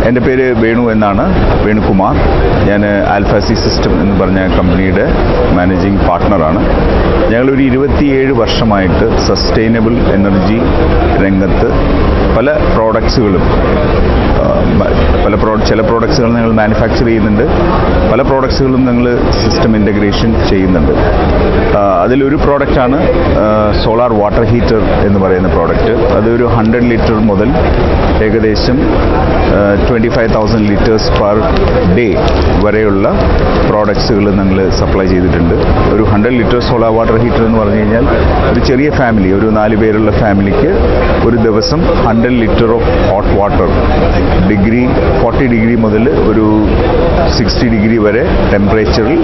എൻ്റെ പേര് വേണു എന്നാണ്, വേണുകുമാർ. ഞാൻ ആൽഫാസി സിസ്റ്റം എന്ന് പറഞ്ഞ കമ്പനിയുടെ മാനേജിംഗ് പാർട്ട്ണറാണ്. ഞങ്ങളൊരു 27 വർഷമായിട്ട് സസ്റ്റൈനബിൾ എനർജി രംഗത്ത് പല പ്രോഡക്ട്സുകളും ചില പ്രോഡക്ട്സുകൾ ഞങ്ങൾ മാനുഫാക്ചർ ചെയ്യുന്നുണ്ട്, പല പ്രോഡക്ട്സുകളും ഞങ്ങൾ സിസ്റ്റം ഇൻ്റഗ്രേഷൻ ചെയ്യുന്നുണ്ട്. അതിലൊരു പ്രോഡക്റ്റാണ് സോളാർ വാട്ടർ ഹീറ്റർ എന്ന് പറയുന്ന പ്രോഡക്റ്റ്. അതൊരു 100 ലിറ്റർ മുതൽ ഏകദേശം 25,000 ലിറ്റേഴ്സ് പെർ ഡേ വരെയുള്ള പ്രോഡക്ട്സുകൾ ഞങ്ങൾ സപ്ലൈ ചെയ്തിട്ടുണ്ട്. ഒരു 100 ലിറ്റർ സോളാർ വാട്ടർ ഹീറ്റർ എന്ന് പറഞ്ഞു കഴിഞ്ഞാൽ ഒരു ചെറിയ ഫാമിലി, ഒരു 4 പേരുള്ള ഫാമിലിക്ക് ഒരു ദിവസം 100 litre of hot water 40 degree മുതൽ ഒരു 60 ഡിഗ്രി വരെ ടെമ്പറേച്ചറിൽ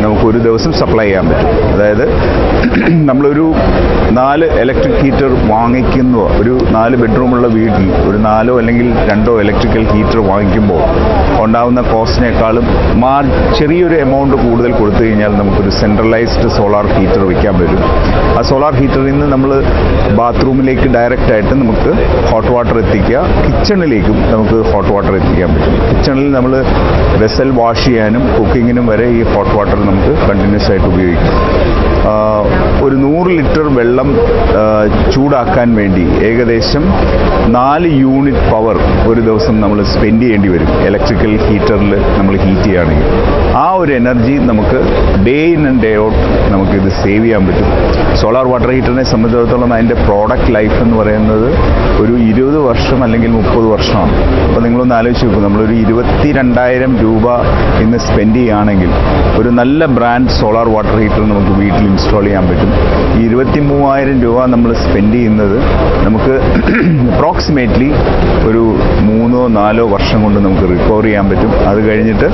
നമുക്ക് ഒരു ദിവസം സപ്ലൈ ചെയ്യാൻ പറ്റും. അതായത് നമ്മളൊരു 4 ഇലക്ട്രിക് ഹീറ്റർ വാങ്ങിക്കുന്ന ഒരു 4 ബെഡ്റൂമുള്ള വീട്ടിൽ ഒരു 4 അല്ലെങ്കിൽ 2 ഇലക്ട്രിക്കൽ ഹീറ്റർ വാങ്ങിക്കുമ്പോൾ ഉണ്ടാകുന്ന കോസ്റ്റിനേക്കാളും ചെറിയൊരു എമൗണ്ട് കൂടുതൽ കൊടുത്തു കഴിഞ്ഞാൽ നമുക്കൊരു സെൻട്രലൈസ്ഡ് സോളാർ ഹീറ്റർ വയ്ക്കാൻ പറ്റും. ആ സോളാർ ഹീറ്ററിൽ നിന്ന് നമ്മൾ ബാത്റൂമിലേക്ക് ഡയറക്റ്റായിട്ട് നമുക്ക് ഹോട്ട് വാട്ടർ എത്തിക്കുക, കിച്ചണിലേക്കും നമുക്ക് ഹോട്ട് വാട്ടർ എത്തിക്കാൻ പറ്റും. കിച്ചണിൽ നമ്മൾ വെസൽ വാഷ് ചെയ്യാനും കുക്കിങ്ങിനും വരെ ഈ ഹോട്ട് വാട്ടർ നമുക്ക് കണ്ടിന്യൂസ് ആയിട്ട് ഉപയോഗിക്കാം. ഒരു 100 ലിറ്റർ വെള്ളം ചൂടാക്കാൻ വേണ്ടി ഏകദേശം 4 യൂണിറ്റ് പവർ ഒരു ദിവസം നമ്മൾ സ്പെൻഡ് ചെയ്യേണ്ടി വരും ഇലക്ട്രിക്കൽ ഹീറ്ററിൽ നമ്മൾ ഹീറ്റ് ചെയ്യുകയാണെങ്കിൽ. ആ ഒരു എനർജി നമുക്ക് day in and day out നമുക്കിത് സേവ് ചെയ്യാൻ പറ്റും. സോളാർ വാട്ടർ ഹീറ്ററിനെ സംബന്ധിച്ചിടത്തോളം അതിൻ്റെ പ്രോഡക്റ്റ് ലൈഫ് എന്ന് പറയുന്നത് ഒരു 20 വർഷം അല്ലെങ്കിൽ 30 വർഷമാണ്. അപ്പോൾ നിങ്ങളൊന്ന് ആലോചിച്ച് നോക്കും, നമ്മളൊരു 22,000 രൂപ ഇന്ന് സ്പെൻഡ് ചെയ്യുകയാണെങ്കിൽ ഒരു നല്ല ബ്രാൻഡ് സോളാർ വാട്ടർ ഹീറ്റർ നമുക്ക് വീട്ടിൽ ഇൻസ്റ്റാൾ ചെയ്യാൻ പറ്റും. ഈ 23,000 രൂപ നമ്മൾ സ്പെൻഡ് ചെയ്യുന്നത് നമുക്ക് അപ്രോക്സിമേറ്റ്ലി ഒരു 3-4 വർഷം കൊണ്ട് നമുക്ക് റിക്കവർ ചെയ്യാൻ പറ്റും. അത് കഴിഞ്ഞിട്ട്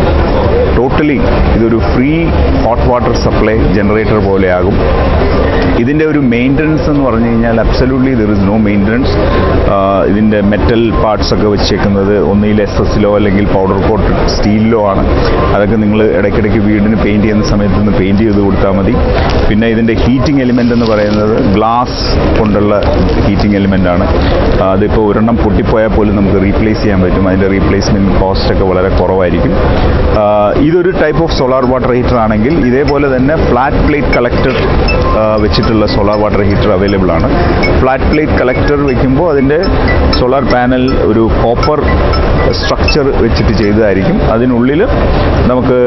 ടോട്ടലി ഇതൊരു free hot water supply generator പോലെയാകും. ഇതിൻ്റെ ഒരു മെയിൻ്റനൻസ് എന്ന് പറഞ്ഞു കഴിഞ്ഞാൽ absolutely there is no maintenance. ഇതിൻ്റെ മെറ്റൽ പാർട്സ് ഒക്കെ വെച്ചേക്കുന്നത് ഒന്നുകിൽ SS-ലോ അല്ലെങ്കിൽ പൗഡർ കോട്ട് സ്റ്റീലിലോ ആണ്. അതൊക്കെ നിങ്ങൾ ഇടയ്ക്കിടയ്ക്ക് വീടിന് പെയിൻറ്റ് ചെയ്യുന്ന സമയത്ത് ഒന്ന് പെയിൻറ്റ് ചെയ്ത് കൊടുത്താൽ മതി. പിന്നെ ഇതിൻ്റെ ഹീറ്റിംഗ് എലിമെൻ്റ് എന്ന് പറയുന്നത് ഗ്ലാസ് കൊണ്ടുള്ള ഹീറ്റിംഗ് എലിമെൻ്റ് ആണ്. അതിപ്പോൾ ഒരെണ്ണം പൊട്ടിപ്പോയാൽ പോലും നമുക്ക് റീപ്ലേസ് ചെയ്യാൻ പറ്റും. അതിൻ്റെ റീപ്ലേസ്മെൻറ്റ് കോസ്റ്റ് ഒക്കെ വളരെ കുറവായിരിക്കും. ഇതൊരു type of solar water heater ആണെങ്കിൽ ഇതേപോലെ തന്നെ ഫ്ലാറ്റ് പ്ലേറ്റ് കളക്ടർ വെച്ചിട്ടുള്ള സോളാർ വാട്ടർ ഹീറ്റർ അവൈലബിൾ ആണ്. ഫ്ലാറ്റ് പ്ലേറ്റ് കളക്ടർ വയ്ക്കുമ്പോൾ അതിൻ്റെ സോളാർ പാനൽ ഒരു കോപ്പർ സ്ട്രക്ചർ വെച്ചിട്ട് ചെയ്തതായിരിക്കും. അതിനുള്ളിൽ നമുക്ക്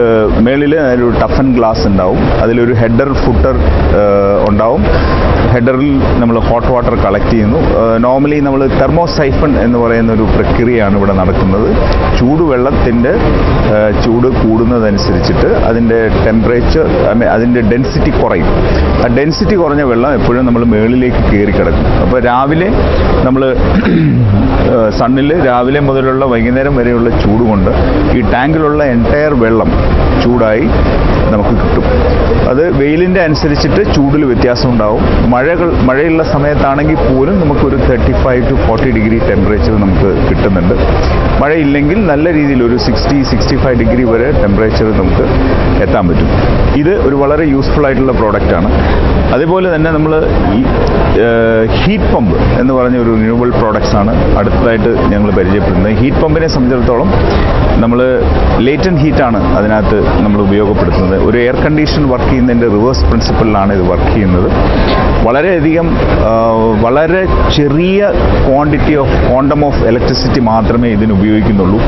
മേളിൽ ഒരു ടഫൻ ഗ്ലാസ് ഉണ്ടാവും. അതിലൊരു ഹെഡർ ഫുട്ടർ ഉണ്ടാവും. ഹെഡറിൽ നമ്മൾ ഹോട്ട് വാട്ടർ കളക്ട് ചെയ്യുന്നു. നോർമലി നമ്മൾ തെർമോസൈഫൺ എന്ന് പറയുന്ന ഒരു പ്രക്രിയയാണ് ഇവിടെ നടക്കുന്നത്. ചൂടുവെള്ളത്തിൻ്റെ ചൂട് കൂടുന്നതനുസരിച്ചിട്ട് അതിൻ്റെ ടെമ്പറേച്ചർ അതിൻ്റെ ഡെൻസിറ്റി കുറയും. ആ ഡെൻസിറ്റി കുറഞ്ഞ വെള്ളം എപ്പോഴും നമ്മൾ മുകളിലേക്ക് കയറി കിടക്കും. അപ്പോൾ രാവിലെ നമ്മൾ സണ്ണിൽ രാവിലെ മുതലുള്ള വൈകുന്നേരം വരെയുള്ള ചൂട് കൊണ്ട് ഈ ടാങ്കിലുള്ള എൻറ്റയർ വെള്ളം ചൂടായി നമുക്ക് കിട്ടും. അത് വെയിലിൻ്റെ അനുസരിച്ചിട്ട് ചൂടിൽ വ്യത്യാസം ഉണ്ടാവും. മഴയുള്ള സമയത്താണെങ്കിൽ പോലും നമുക്കൊരു 35 to 40 ഡിഗ്രി ടെമ്പറേച്ചർ നമുക്ക് കിട്ടുന്നുണ്ട്. മഴയില്ലെങ്കിൽ നല്ല രീതിയിൽ ഒരു 60-65 ഡിഗ്രി വരെ ടെമ്പറേച്ചർ നമുക്ക് എത്താൻ പറ്റും. ഇത് ഒരു വളരെ യൂസ്ഫുൾ ആയിട്ടുള്ള പ്രോഡക്റ്റാണ്. അതേപോലെ തന്നെ നമ്മൾ ഈ ഹീറ്റ് പമ്പ് എന്ന് പറഞ്ഞ ഒരു റിന്യൂവബിൾ പ്രോഡക്ട്സ് ആണ് അടുത്തതായിട്ട് ഞങ്ങൾ പരിചയപ്പെടുന്നത്. ഹീറ്റ് പമ്പിനെ സംബന്ധിച്ചിടത്തോളം നമ്മൾ ലേറ്റൻറ്റ് ഹീറ്റാണ് അതിനകത്ത് നമ്മൾ ഉപയോഗപ്പെടുത്തുന്നത്. ഒരു എയർ കണ്ടീഷൻ വർക്ക് ചെയ്യുന്നതിൻ്റെ റിവേഴ്സ് പ്രിൻസിപ്പിളിലാണ് ഇത് വർക്ക് ചെയ്യുന്നത്. വളരെയധികം വളരെ ചെറിയ ക്വാണ്ടം ഓഫ് ഇലക്ട്രിസിറ്റി മാത്രമേ ഇതിന് ഉപയോഗിക്കുന്നുള്ളൂ.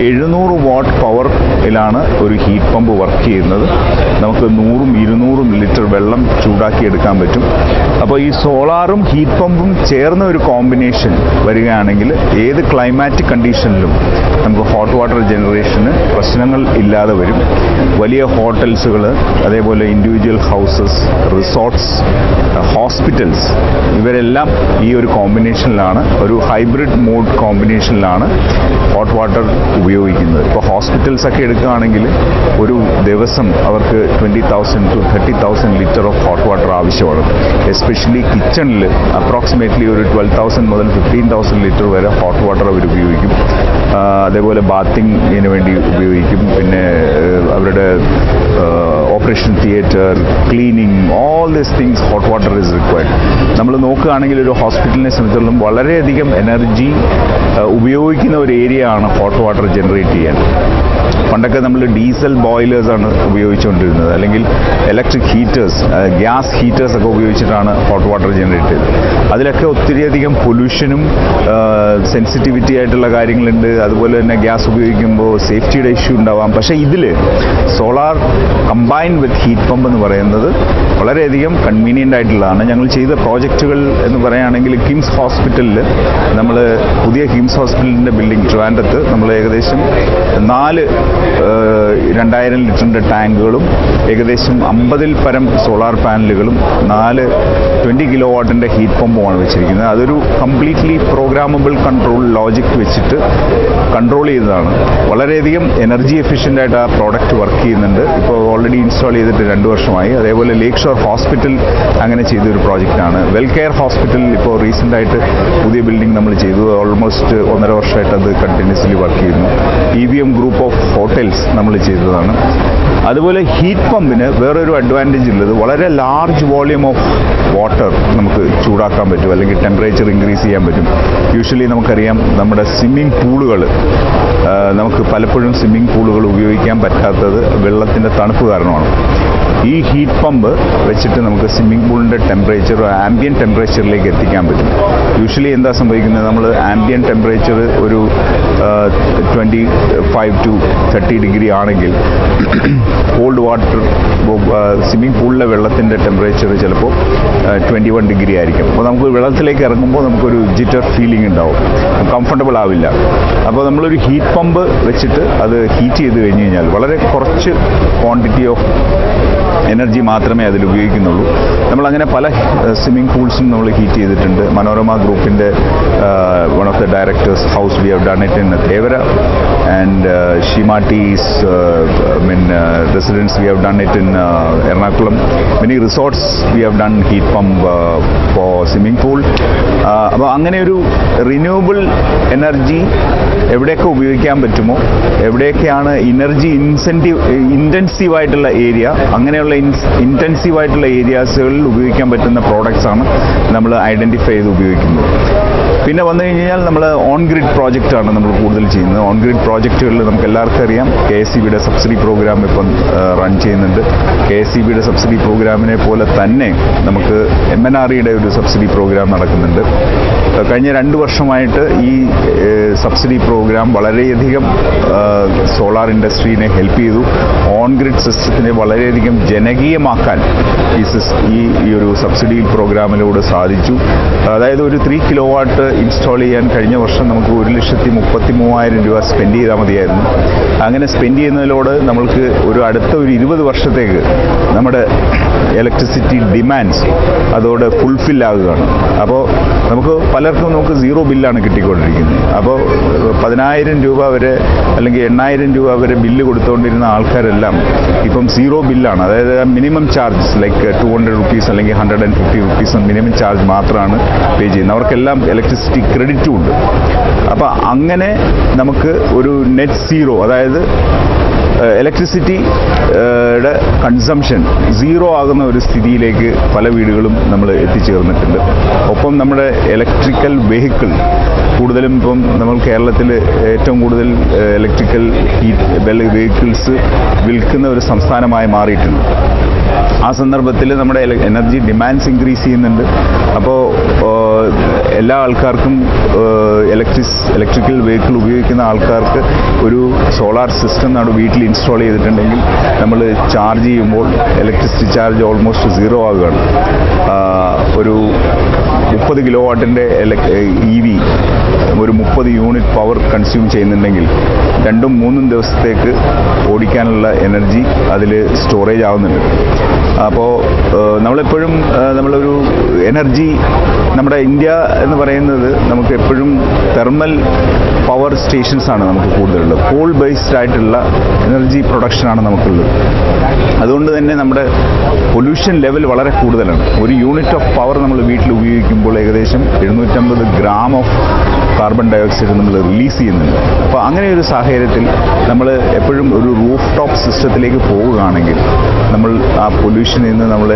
700 വാട്ട് പവറിലാണ് ഒരു ഹീറ്റ് പമ്പ് വർക്ക് ചെയ്യുന്നത്. നമുക്ക് 100-200 ലിറ്റർ വെള്ളം ചൂടാക്കി എടുക്കാൻ പറ്റും. അപ്പോൾ ഈ സോളാറും ഹീറ്റ് പമ്പും ചേർന്ന ഒരു കോമ്പിനേഷൻ വരികയാണെങ്കിൽ ഏത് ക്ലൈമാറ്റിക് കണ്ടീഷനിലും നമുക്ക് ഹോട്ട് വാട്ടർ ജനറേഷന് പ്രശ്നങ്ങൾ ഇല്ലാതെ വരും. വലിയ ഹോട്ടൽസുകൾ, അതേപോലെ ഇൻഡിവിജ്വൽ ഹൗസസ്, റിസോർട്ട്സ്, ഹോസ്പിറ്റൽസ്, ഇവരെല്ലാം ഈ ഒരു കോമ്പിനേഷനിലാണ്, ഒരു ഹൈബ്രിഡ് മോഡ് കോമ്പിനേഷനിലാണ് ഹോട്ട് വാട്ടർ ഉപയോഗിക്കുന്നത്. ഇപ്പോൾ ഹോസ്പിറ്റൽസൊക്കെ എടുക്കുകയാണെങ്കിൽ ഒരു ദിവസം അവർക്ക് 20,000 to 30,000 litre of hot water ആവശ്യമാണ്. എസ്പെഷ്യലി കിച്ചണിൽ അപ്രോക്സിമേറ്റ്ലി ഒരു 12,000 മുതൽ 15,000 ലിറ്റർ വരെ ഹോട്ട് വാട്ടർ അവർ ഉപയോഗിക്കും. അതേപോലെ ബാത്തിങ്ങിന് വേണ്ടി ഉപയോഗിക്കും. പിന്നെ അവരുടെ operation theatre, cleaning, all these things hot water is required. നമ്മൾ നോക്കുകയാണെങ്കിൽ ഒരു ഹോസ്പിറ്റലിനെ സംബന്ധിച്ചിടത്തോളം വളരെയധികം എനർജി ഉപയോഗിക്കുന്ന ഒരു ഏരിയ ആണ് ഹോട്ട് വാട്ടർ ജനറേറ്റ് ചെയ്യാൻ. പണ്ടൊക്കെ നമ്മൾ ഡീസൽ ബോയിലേഴ്സാണ് ഉപയോഗിച്ചുകൊണ്ടിരുന്നത്, അല്ലെങ്കിൽ ഇലക്ട്രിക് ഹീറ്റേഴ്സ്, ഗ്യാസ് ഹീറ്റേഴ്സൊക്കെ ഉപയോഗിച്ചിട്ടാണ് ഹോട്ട് വാട്ടർ ജനറേറ്റ് ചെയ്തത്. അതിലൊക്കെ ഒത്തിരിയധികം പൊല്യൂഷനും സെൻസിറ്റിവിറ്റി ആയിട്ടുള്ള കാര്യങ്ങളുണ്ട്. അതുപോലെ തന്നെ ഗ്യാസ് ഉപയോഗിക്കുമ്പോൾ സേഫ്റ്റിയുടെ ഇഷ്യൂ ഉണ്ടാവാം. പക്ഷേ ഇതിൽ solar combine with heat pump എന്ന് പറയുന്നത് വളരെയധികം കൺവീനിയൻ്റ് ആയിട്ടുള്ളതാണ്. ഞങ്ങൾ ചെയ്ത പ്രോജക്റ്റുകൾ എന്ന് പറയുകയാണെങ്കിൽ കിംസ് ഹോസ്പിറ്റലിൽ നമ്മൾ പുതിയ കിംസ് ഹോസ്പിറ്റലിൻ്റെ ബിൽഡിംഗ് ട്രിവാൻഡ്രത്ത് നമ്മൾ ഏകദേശം 2000 ലിറ്ററിൻ്റെ ടാങ്കുകളും ഏകദേശം 50-ൽ പരം സോളാർ പാനലുകളും 20 കിലോ വാട്ടിൻ്റെ ഹീറ്റ് പമ്പുമാണ് വെച്ചിരിക്കുന്നത്. അതൊരു കംപ്ലീറ്റ്ലി പ്രോഗ്രാമബിൾ കൺട്രോൾ ലോജിക് വെച്ചിട്ട് കൺട്രോൾ ചെയ്തതാണ്. വളരെയധികം എനർജി എഫിഷ്യൻ്റ് ആയിട്ട് ആ പ്രോഡക്റ്റ് വർക്ക് ചെയ്യുന്നുണ്ട്. ഇപ്പോൾ ഓൾറെഡി ഇൻസ്റ്റാൾ ചെയ്തിട്ട് 2 വർഷമായി. അതേപോലെ ലേക്ക് ഷോർ ഹോസ്പിറ്റൽ അങ്ങനെ ചെയ്തൊരു പ്രോജക്റ്റാണ്. വെൽ കെയർ ഹോസ്പിറ്റലിൽ ഇപ്പോൾ റീസെൻ്റായിട്ട് പുതിയ ബിൽഡിംഗ് നമ്മൾ ചെയ്തു. ഓൾമോസ്റ്റ് 1.5 വർഷമായിട്ട് അത് കണ്ടിന്യൂസ്ലി വർക്ക് ചെയ്യുന്നു. EVM ഗ്രൂപ്പ് ഓഫ് ഹോട്ടൽസ് നമ്മൾ ചെയ്തതാണ്. അതുപോലെ ഹീറ്റ് പമ്പിന് വേറൊരു അഡ്വാൻറ്റേജ് ഉള്ളത് വളരെ ലാർജ് വോളിയം ഓഫ് വാട്ടർ നമുക്ക് ചൂടാക്കാൻ പറ്റും, അല്ലെങ്കിൽ ടെമ്പറേച്ചർ ഇൻക്രീസ് ചെയ്യാൻ പറ്റും. യൂഷ്വലി നമുക്കറിയാം നമ്മുടെ സ്വിമ്മിംഗ് പൂളുകൾ, നമുക്ക് പലപ്പോഴും സ്വിമ്മിംഗ് പൂളുകൾ ഉപയോഗിക്കാൻ പറ്റാത്തത് വെള്ളത്തിൻ്റെ തണുപ്പ് കാരണമാണ്. ഈ ഹീറ്റ് പമ്പ് വെച്ചിട്ട് നമുക്ക് സ്വിമ്മിംഗ് പൂളിൻ്റെ ടെമ്പറേച്ചർ ആംബിയൻ ടെമ്പറേച്ചറിലേക്ക് എത്തിക്കാൻ പറ്റും. യൂഷ്വലി എന്താ സംഭവിക്കുന്നത്, നമ്മൾ ആംബിയൻ ടെമ്പറേച്ചർ ഒരു 25 to 30 ഡിഗ്രി ആണെങ്കിൽ കോൾഡ് വാട്ടർ സ്വിമ്മിംഗ് പൂളിലെ വെള്ളത്തിൻ്റെ ടെമ്പറേച്ചർ ചിലപ്പോൾ 21 ഡിഗ്രി ആയിരിക്കും. അപ്പോൾ നമുക്ക് വെള്ളത്തിലേക്ക് ഇറങ്ങുമ്പോൾ നമുക്കൊരു ജിറ്റർ ഫീലിംഗ് ഉണ്ടാവും, കംഫർട്ടബിൾ ആവില്ല. അപ്പോൾ നമ്മളൊരു ഹീറ്റ് പമ്പ് വെച്ചിട്ട് അത് ഹീറ്റ് ചെയ്ത് കഴിഞ്ഞ് കഴിഞ്ഞാൽ വളരെ കുറച്ച് ക്വാണ്ടിറ്റി ഓഫ് എനർജി മാത്രമേ അതിൽ ഉപയോഗിക്കുന്നുള്ളൂ. നമ്മളങ്ങനെ പല സ്വിമ്മിംഗ് പൂൾസും നമ്മൾ ഹീറ്റ് ചെയ്തിട്ടുണ്ട്. മനോരമ ഗ്രൂപ്പിൻ്റെ one of the directors house we have done it in Thevara, and Seematti's residence we have done it in Ernakulam. Many resorts we have done heat pump for swimming pool. അപ്പോൾ അങ്ങനെ ഒരു റിന്യൂവബിൾ എനർജി എവിടെയൊക്കെ ഉപയോഗിക്കാൻ പറ്റുമോ, എവിടെയൊക്കെയാണ് energy ഇൻറ്റൻസീവായിട്ടുള്ള area, അങ്ങനെയുള്ള ഇൻറ്റൻസീവായിട്ടുള്ള ഏരിയാസുകളിൽ ഉപയോഗിക്കാൻ പറ്റുന്ന പ്രോഡക്ട്സാണ് നമ്മൾ ഐഡൻറ്റിഫൈ ചെയ്ത് ഉപയോഗിക്കുന്നത്. പിന്നെ വന്നു കഴിഞ്ഞാൽ നമ്മൾ ഓൺ ഗ്രിഡ് പ്രോജക്റ്റാണ് നമ്മൾ കൂടുതൽ ചെയ്യുന്നത്. ഓൺ ഗ്രിഡ് പ്രോജക്റ്റുകളിൽ നമുക്ക് എല്ലാവർക്കും അറിയാം KSEBിയുടെ സബ്സിഡി പ്രോഗ്രാം ഇപ്പം റൺ ചെയ്യുന്നുണ്ട്. KSEBിയുടെ സബ്സിഡി പ്രോഗ്രാമിനെ പോലെ തന്നെ നമുക്ക് MNREയുടെ ഒരു സബ്സിഡി പ്രോഗ്രാം നടക്കുന്നുണ്ട്. കഴിഞ്ഞ 2 വർഷമായിട്ട് ഈ സബ്സിഡി പ്രോഗ്രാം വളരെയധികം സോളാർ ഇൻഡസ്ട്രീനെ ഹെൽപ്പ് ചെയ്തു. ഓൺ ഗ്രിഡ് സിസ്റ്റത്തിനെ വളരെയധികം ജനകീയമാക്കാൻ ഈ ഒരു സബ്സിഡി പ്രോഗ്രാമിലൂടെ സാധിച്ചു. അതായത് ഒരു 3 കിലോ വാട്ട് ഇൻസ്റ്റാൾ ചെയ്യാൻ കഴിഞ്ഞ വർഷം നമുക്ക് 1,33,000 രൂപ സ്പെൻഡ് ചെയ്താൽ മതിയായിരുന്നു. അങ്ങനെ സ്പെൻഡ് ചെയ്യുന്നതിലൂടെ നമ്മൾക്ക് അടുത്ത 20 വർഷത്തേക്ക് നമ്മുടെ ഇലക്ട്രിസിറ്റി ഡിമാൻഡ്സ് അതോടെ ഫുൾഫിൽ ആകുകയാണ്. അപ്പോൾ പലർക്കും നമുക്ക് 0 ബില്ലാണ് കിട്ടിക്കൊണ്ടിരിക്കുന്നത്. അപ്പോൾ 10,000 രൂപ വരെ അല്ലെങ്കിൽ 8,000 രൂപ വരെ ബില്ല് കൊടുത്തുകൊണ്ടിരുന്ന ആൾക്കാരെല്ലാം ഇപ്പം 0 ബില്ലാണ്. അതായത് മിനിമം ചാർജ് ലൈക്ക് 200 റുപ്പീസ് അല്ലെങ്കിൽ 150 റുപ്പീസ് മിനിമം ചാർജ് മാത്രമാണ് പേ ചെയ്യുന്നത്. അവർക്കെല്ലാം ഇലക്ട്രിസിറ്റി ക്രെഡിറ്റും ഉണ്ട്. അപ്പോൾ അങ്ങനെ നമുക്ക് ഒരു നെറ്റ് സീറോ, അതായത് ഇലക്ട്രിസിറ്റിയുടെ കൺസംഷൻ 0 ആകുന്ന ഒരു സ്ഥിതിയിലേക്ക് പല വീടുകളും നമ്മൾ എത്തിച്ചേർന്നിട്ടുണ്ട്. ഒപ്പം നമ്മുടെ ഇലക്ട്രിക്കൽ വെഹിക്കിൾ കൂടുതലും ഇപ്പം നമ്മൾ കേരളത്തിൽ ഏറ്റവും കൂടുതൽ ഇലക്ട്രിക്കൽ വെഹിക്കിൾസ് വിൽക്കുന്ന ഒരു സംസ്ഥാനമായി മാറിയിട്ടുണ്ട്. ആ സന്ദർഭത്തിൽ നമ്മുടെ എനർജി ഡിമാൻഡ്സ് ഇൻക്രീസ് ചെയ്യുന്നുണ്ട്. അപ്പോൾ എല്ലാ ആൾക്കാർക്കും ഇലക്ട്രിക്കൽ വെഹിക്കിൾ ഉപയോഗിക്കുന്ന ആൾക്കാർക്ക് ഒരു സോളാർ സിസ്റ്റം നമ്മുടെ വീട്ടിൽ ഇൻസ്റ്റാൾ ചെയ്തിട്ടുണ്ടെങ്കിൽ നമ്മൾ ചാർജ് ചെയ്യുമ്പോൾ ഇലക്ട്രിസിറ്റി ചാർജ് ഓൾമോസ്റ്റ് 0 ആകുകയാണ്. ഒരു 30 കിലോ വാട്ടിൻ്റെ EV ഒരു 30 യൂണിറ്റ് പവർ കൺസ്യൂം ചെയ്യുന്നുണ്ടെങ്കിൽ 2-3 ദിവസത്തേക്ക് ഓടിക്കാനുള്ള എനർജി അതിൽ സ്റ്റോറേജ് ആവുന്നുണ്ട്. അപ്പോൾ നമ്മളെപ്പോഴും നമ്മളൊരു എനർജി, നമ്മുടെ ഇന്ത്യ എന്ന് പറയുന്നത് നമുക്ക് എപ്പോഴും തെർമൽ പവർ സ്റ്റേഷൻസാണ് നമുക്ക് കൂടുതലുള്ളത്. കോൾ ബേസ്ഡ് ആയിട്ടുള്ള എനർജി പ്രൊഡക്ഷനാണ് നമുക്കുള്ളത്. അതുകൊണ്ട് തന്നെ നമ്മുടെ പൊല്യൂഷൻ ലെവൽ വളരെ കൂടുതലാണ്. ഒരു യൂണിറ്റ് ഓഫ് പവർ നമ്മൾ വീട്ടിൽ ഉപയോഗിക്കുമ്പോൾ ഏകദേശം 750 ഗ്രാം ഓഫ് കാർബൺ ഡയോക്സൈഡ് നമ്മൾ റിലീസ് ചെയ്യുന്നുണ്ട്. അപ്പോൾ അങ്ങനെ ഒരു സാഹചര്യത്തിൽ നമ്മൾ എപ്പോഴും ഒരു റൂഫ് ടോപ്പ് സിസ്റ്റത്തിലേക്ക് പോവുകയാണെങ്കിൽ നമ്മൾ ആ പൊല്യൂഷനിൽ നിന്ന് നമ്മൾ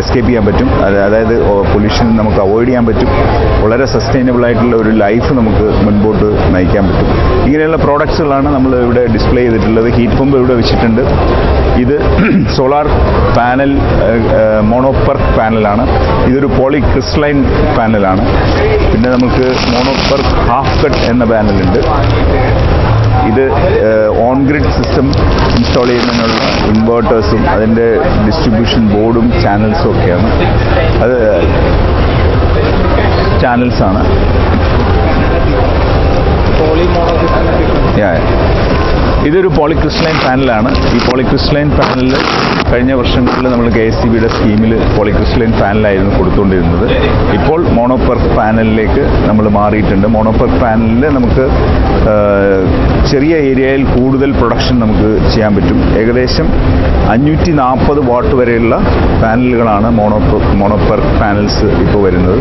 എസ്കേപ്പ് ചെയ്യാൻ പറ്റും. അതായത് പൊല്യൂഷൻ നമുക്ക് അവോയ്ഡ് ചെയ്യാൻ പറ്റും. വളരെ സസ്റ്റൈനബിൾ ആയിട്ടുള്ള ഒരു ലൈഫ് നമുക്ക് മുൻപോട്ട് നയിക്കാൻ പറ്റും. ഇങ്ങനെയുള്ള പ്രോഡക്ട്സുകളാണ് നമ്മൾ ഇവിടെ ഡിസ്പ്ലേ ചെയ്തിട്ടുള്ളത്. ഹീറ്റ് പമ്പ് ഇവിടെ വെച്ചിട്ടുണ്ട്. ഇത് സോളാർ പാനൽ, മോണോപെർക്ക് പാനലാണ്. ഇതൊരു പോളിക്രിസ്റ്റലൈൻ പാനലാണ്. പിന്നെ നമുക്ക് മോണോപെർക്ക് ഹാഫ് കട്ട് എന്ന പാനലുണ്ട്. ഇത് ഓൺ ഗ്രിഡ് സിസ്റ്റം ഇൻസ്റ്റാൾ ചെയ്യുന്നതിനുള്ള ഇൻവേർട്ടേഴ്സും അതിൻ്റെ ഡിസ്ട്രിബ്യൂഷൻ ബോർഡും ചാനൽസും ഒക്കെയാണ്. അത് ചാനൽസാണ്. ഇതൊരു പോളിക്രിസ്റ്റലൈൻ പാനലാണ്. ഈ പോളിക്രിസ്റ്റലൈൻ പാനലിൽ കഴിഞ്ഞ വർഷങ്ങളിൽ നമ്മൾ KSEBയുടെ സ്കീമിൽ പോളിക്രിസ്റ്റലൈൻ പാനലായിരുന്നു കൊടുത്തുകൊണ്ടിരുന്നത്. ഇപ്പോൾ മോണോപെർക്ക് പാനലിലേക്ക് നമ്മൾ മാറിയിട്ടുണ്ട്. മോണോപെർക്ക് പാനലിൽ നമുക്ക് ചെറിയ ഏരിയയിൽ കൂടുതൽ പ്രൊഡക്ഷൻ നമുക്ക് ചെയ്യാൻ പറ്റും. ഏകദേശം 540 വാട്ട് വരെയുള്ള പാനലുകളാണ് മോണോപെർക്ക് പാനൽസ് ഇപ്പോൾ വരുന്നത്.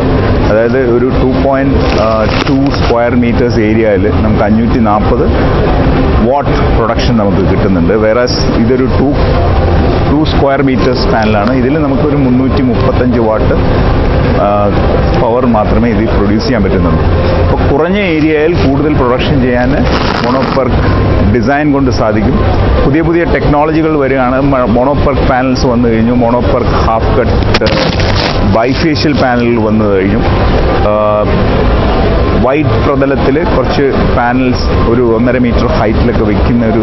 അതായത് ഒരു 2.2 സ്ക്വയർ മീറ്റേഴ്സ് ഏരിയയിൽ നമുക്ക് 540 വാട്ട് പ്രൊഡക്ഷൻ നമുക്ക് കിട്ടുന്നുണ്ട്. വേറെ ഇതൊരു 2 സ്ക്വയർ മീറ്റേഴ്സ് പാനലാണ്. ഇതിൽ നമുക്കൊരു 335 വാട്ട് പവർ മാത്രമേ ഇത് പ്രൊഡ്യൂസ് ചെയ്യാൻ പറ്റുന്നുള്ളൂ. അപ്പോൾ കുറഞ്ഞ ഏരിയയിൽ കൂടുതൽ പ്രൊഡക്ഷൻ ചെയ്യാൻ മോണോപെർക്ക് ഡിസൈൻ കൊണ്ട് സാധിക്കും. പുതിയ പുതിയ ടെക്നോളജികൾ വരികയാണ്. മോണോപെർക്ക് പാനൽസ് വന്നു കഴിഞ്ഞു. മോണോപെർക്ക് ഹാഫ് കട്ട് ബൈഫേഷ്യൽ പാനലുകൾ വന്നു കഴിഞ്ഞു. വൈറ്റ് പ്രതലത്തിൽ കുറച്ച് പാനൽസ് ഒരു 1.5 മീറ്റർ ഹൈറ്റിലൊക്കെ വയ്ക്കുന്ന ഒരു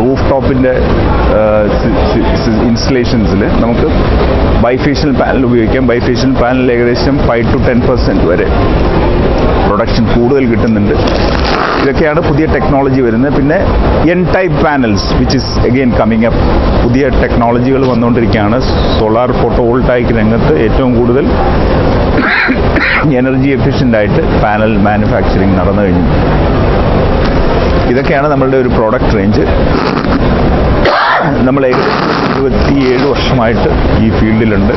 റൂഫ് ടോപ്പിൻ്റെ ഇൻസ്റ്റലേഷൻസിൽ നമുക്ക് ബൈഫേഷ്യൽ പാനൽ ഉപയോഗിക്കാം. ബൈഫേഷ്യൽ പാനൽ ഏകദേശം 5 to 10% വരെ പ്രൊഡക്ഷൻ കൂടുതൽ കിട്ടുന്നുണ്ട്. ഇതൊക്കെയാണ് പുതിയ ടെക്നോളജി വരുന്നത്. പിന്നെ N-type panels which is again coming up. പുതിയ ടെക്നോളജികൾ വന്നുകൊണ്ടിരിക്കുകയാണ്. സോളാർ ഫോട്ടോവോൾട്ടായിക് രംഗത്ത് ഏറ്റവും കൂടുതൽ എനർജി എഫിഷ്യൻ്റ് ആയിട്ട് പാനൽ മാനുഫാക്ചറിങ് നടന്നു കഴിഞ്ഞു. ഇതൊക്കെയാണ് നമ്മളുടെ ഒരു പ്രോഡക്റ്റ് റേഞ്ച്. നമ്മൾ ഏകദേശം 27 വർഷമായിട്ട് ഈ ഫീൽഡിലുണ്ട്.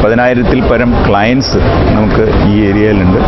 10,000-ൽ പരം ക്ലയൻസ് നമുക്ക് ഈ ഏരിയയിലുണ്ട്.